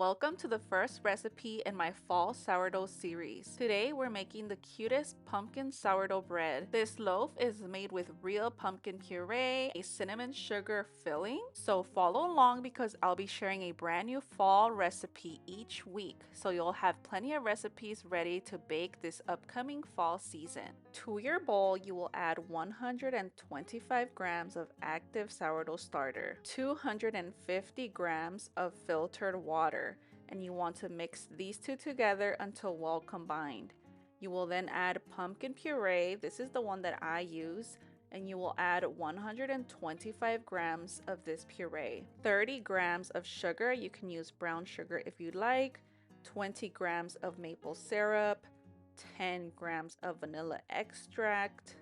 Welcome to the first recipe in my fall sourdough series. Today we're making the cutest pumpkin sourdough bread. This loaf is made with real pumpkin puree, a cinnamon sugar filling. So follow along because I'll be sharing a brand new fall recipe each week. So you'll have plenty of recipes ready to bake this upcoming fall season. To your bowl, you will add 125 grams of active sourdough starter, 250 grams of filtered water, and you want to mix these two together until well combined. You will then add pumpkin puree, this is the one that I use, and you will add 125 grams of this puree, 30 grams of sugar, you can use brown sugar if you'd like, 20 grams of maple syrup, 10 grams of vanilla extract,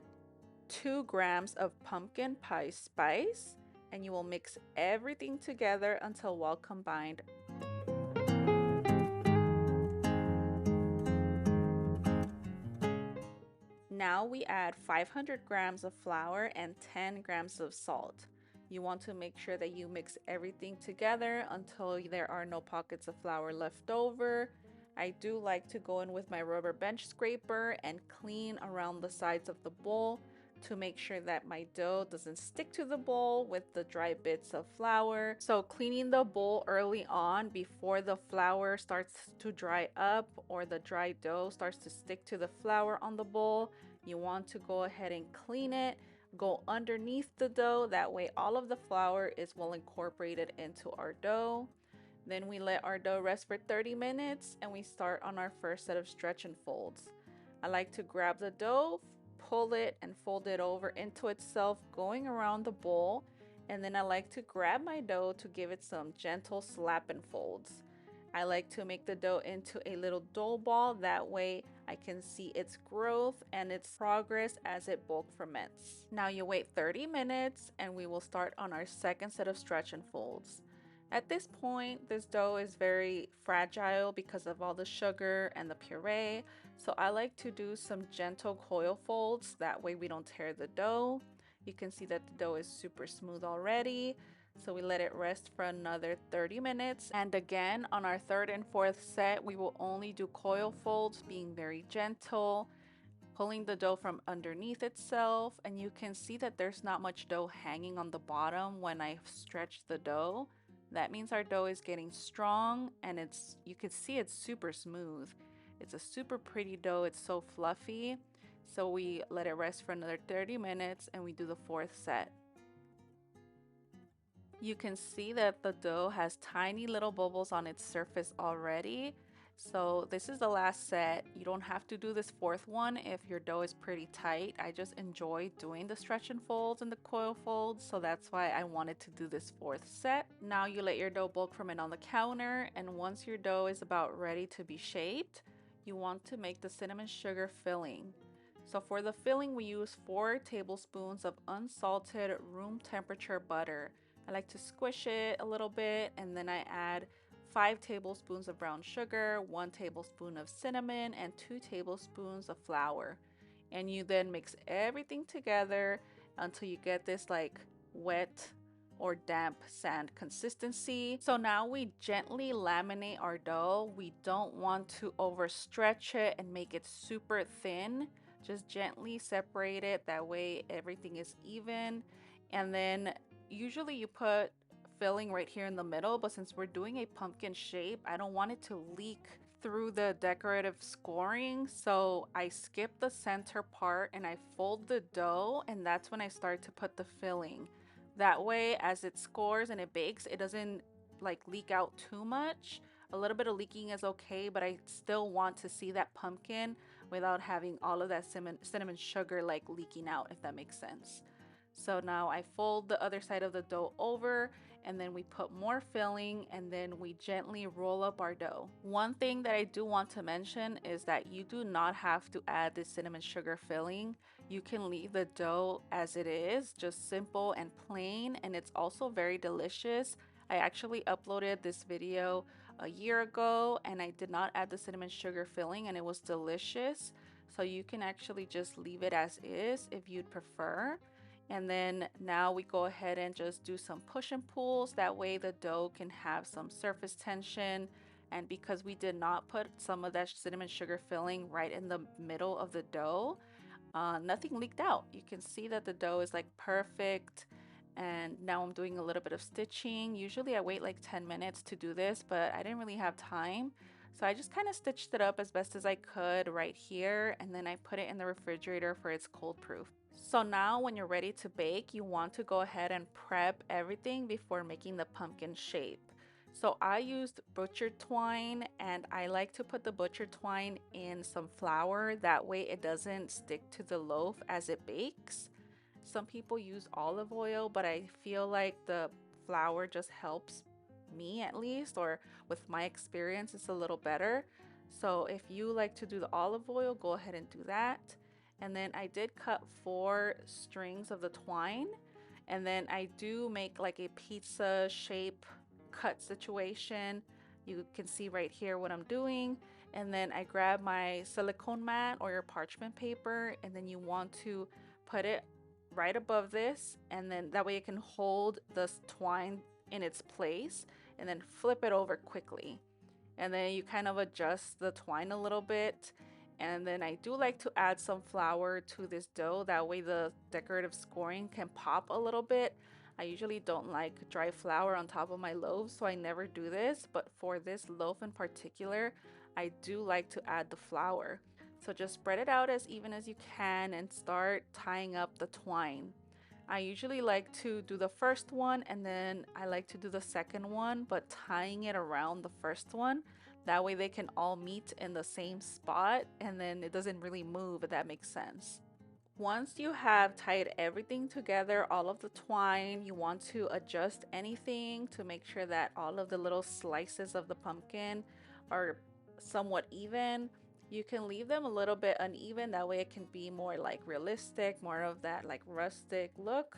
2 grams of pumpkin pie spice, and you will mix everything together until well combined. Now we add 500 grams of flour and 10 grams of salt. You want to make sure that you mix everything together until there are no pockets of flour left over. I do like to go in with my rubber bench scraper and clean around the sides of the bowl to make sure that my dough doesn't stick to the bowl with the dry bits of flour. So cleaning the bowl early on before the flour starts to dry up or the dry dough starts to stick to the flour on the bowl, you want to go ahead and clean it. Go underneath the dough, that way all of the flour is well incorporated into our dough. Then we let our dough rest for 30 minutes and we start on our first set of stretch and folds. I like to grab the dough, pull it and fold it over into itself, going around the bowl, and then I like to grab my dough to give it some gentle slap and folds. I like to make the dough into a little dough ball, that way I can see its growth and its progress as it bulk ferments. Now you wait 30 minutes and we will start on our second set of stretch and folds. At this point, this dough is very fragile because of all the sugar and the puree, so I like to do some gentle coil folds, that way we don't tear the dough. You can see that the dough is super smooth already, so we let it rest for another 30 minutes. And again, on our third and fourth set, we will only do coil folds, being very gentle, pulling the dough from underneath itself, and you can see that there's not much dough hanging on the bottom when I stretch the dough. That means our dough is getting strong and you can see it's super smooth. It's a super pretty dough, it's so fluffy. So we let it rest for another 30 minutes and we do the fourth set. You can see that the dough has tiny little bubbles on its surface already. So this is the last set. You don't have to do this fourth one if your dough is pretty tight. I just enjoy doing the stretch and folds and the coil folds, so that's why I wanted to do this fourth set. Now you let your dough bulk ferment on the counter, and once your dough is about ready to be shaped, you want to make the cinnamon sugar filling. So for the filling, we use 4 tablespoons of unsalted room temperature butter. I like to squish it a little bit, and then I add 5 tablespoons of brown sugar, 1 tablespoon of cinnamon, and 2 tablespoons of flour. And you then mix everything together until you get this like wet or damp sand consistency. So now we gently laminate our dough. We don't want to overstretch it and make it super thin. Just gently separate it, that way everything is even. And then usually you put filling right here in the middle, but since we're doing a pumpkin shape, I don't want it to leak through the decorative scoring, so I skip the center part and I fold the dough, and that's when I start to put the filling. That way, as it scores and it bakes, it doesn't like leak out too much. A little bit of leaking is okay, but I still want to see that pumpkin without having all of that cinnamon sugar like leaking out, if that makes sense. So now I fold the other side of the dough over, and then we put more filling, and then we gently roll up our dough. One thing that I do want to mention is that you do not have to add the cinnamon sugar filling. You can leave the dough as it is, just simple and plain, and it's also very delicious. I actually uploaded this video a year ago and I did not add the cinnamon sugar filling, and it was delicious. So you can actually just leave it as is if you'd prefer. And then now we go ahead and just do some push and pulls. That way the dough can have some surface tension And because we did not put some of that cinnamon sugar filling right in the middle of the dough, nothing leaked out. You can see that the dough is like perfect. And now I'm doing a little bit of stitching. Usually I wait like 10 minutes to do this, but I didn't really have time. So I just kind of stitched it up as best as I could right here, and then I put it in the refrigerator for its cold proof. So now when you're ready to bake, you want to go ahead and prep everything before making the pumpkin shape. So I used butcher twine, and I like to put the butcher twine in some flour. That way it doesn't stick to the loaf as it bakes. Some people use olive oil, but I feel like the flour just helps me, at least, or with my experience, it's a little better. So if you like to do the olive oil, go ahead and do that. And then I did cut 4 strings of the twine, and then I do make like a pizza shape cut situation. You can see right here what I'm doing. And then I grab my silicone mat or your parchment paper, and then you want to put it right above this, and then that way it can hold the twine in its place, and then flip it over quickly. And then you kind of adjust the twine a little bit. And then I do like to add some flour to this dough, that way the decorative scoring can pop a little bit. I usually don't like dry flour on top of my loaves, so I never do this, but for this loaf in particular, I do like to add the flour. So just spread it out as even as you can and start tying up the twine. I usually like to do the first one, and then I like to do the second one, but tying it around the first one. That way they can all meet in the same spot, and then it doesn't really move, if that makes sense. Once you have tied everything together, all of the twine, you want to adjust anything to make sure that all of the little slices of the pumpkin are somewhat even. You can leave them a little bit uneven, that way it can be more like realistic, more of that like rustic look.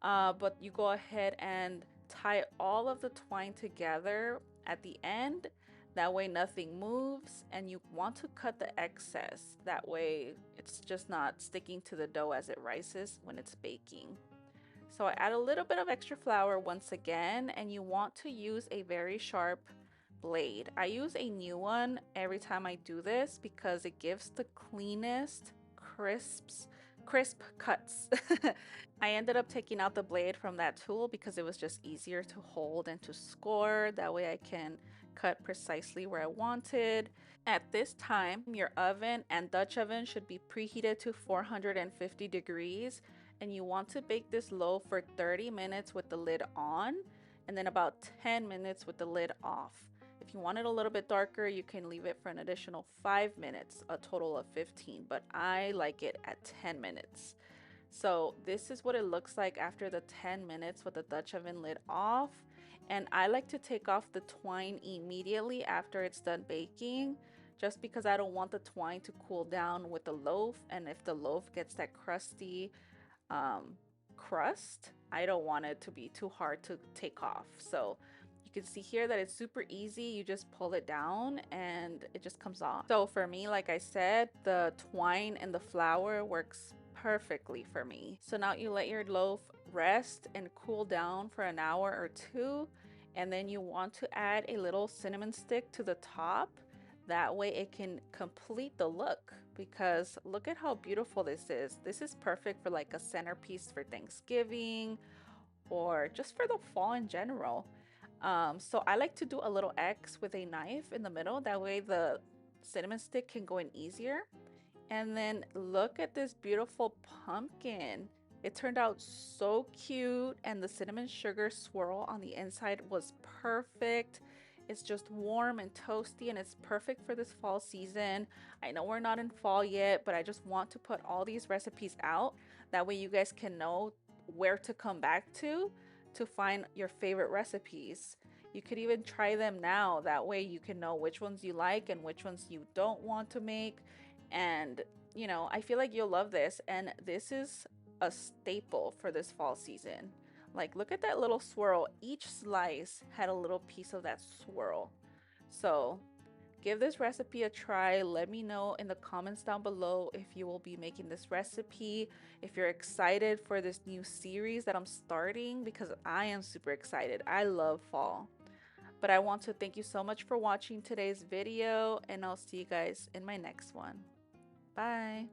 But you go ahead and tie all of the twine together at the end. That way nothing moves, and you want to cut the excess. That way it's just not sticking to the dough as it rises when it's baking. So I add a little bit of extra flour once again, and you want to use a very sharp blade. I use a new one every time I do this because it gives the cleanest, crisp cuts. I ended up taking out the blade from that tool because it was just easier to hold and to score. That way I can cut precisely where I wanted. At this time, your oven and Dutch oven should be preheated to 450 degrees, and you want to bake this loaf for 30 minutes with the lid on, and then about 10 minutes with the lid off. If you want it a little bit darker, you can leave it for an additional 5 minutes, a total of 15, but I like it at 10 minutes. So this is what it looks like after the 10 minutes with the Dutch oven lid off. And I like to take off the twine immediately after it's done baking, just because I don't want the twine to cool down with the loaf. And if the loaf gets that crusty crust, I don't want it to be too hard to take off. So you can see here that it's super easy. You just pull it down and it just comes off. So for me, like I said, the twine and the flour works perfectly for me. So now you let your loaf rest and cool down for an hour or two, and then you want to add a little cinnamon stick to the top. That way it can complete the look, because look at how beautiful this is. This is perfect for like a centerpiece for Thanksgiving or just for the fall in general. So I like to do a little X with a knife in the middle. That way the cinnamon stick can go in easier. And then look at this beautiful pumpkin. It turned out so cute, and the cinnamon sugar swirl on the inside was perfect. It's just warm and toasty, and it's perfect for this fall season. I know we're not in fall yet, but I just want to put all these recipes out. That way you guys can know where to come back to find your favorite recipes. You could even try them now. That way you can know which ones you like and which ones you don't want to make. And you know, I feel like you'll love this, and this is a staple for this fall season. Like, look at that little swirl. Each slice had a little piece of that swirl. So give this recipe a try. Let me know in the comments down below if you will be making this recipe, if you're excited for this new series that I'm starting, because I am super excited. I love fall. But I want to thank you so much for watching today's video, and I'll see you guys in my next one. Bye.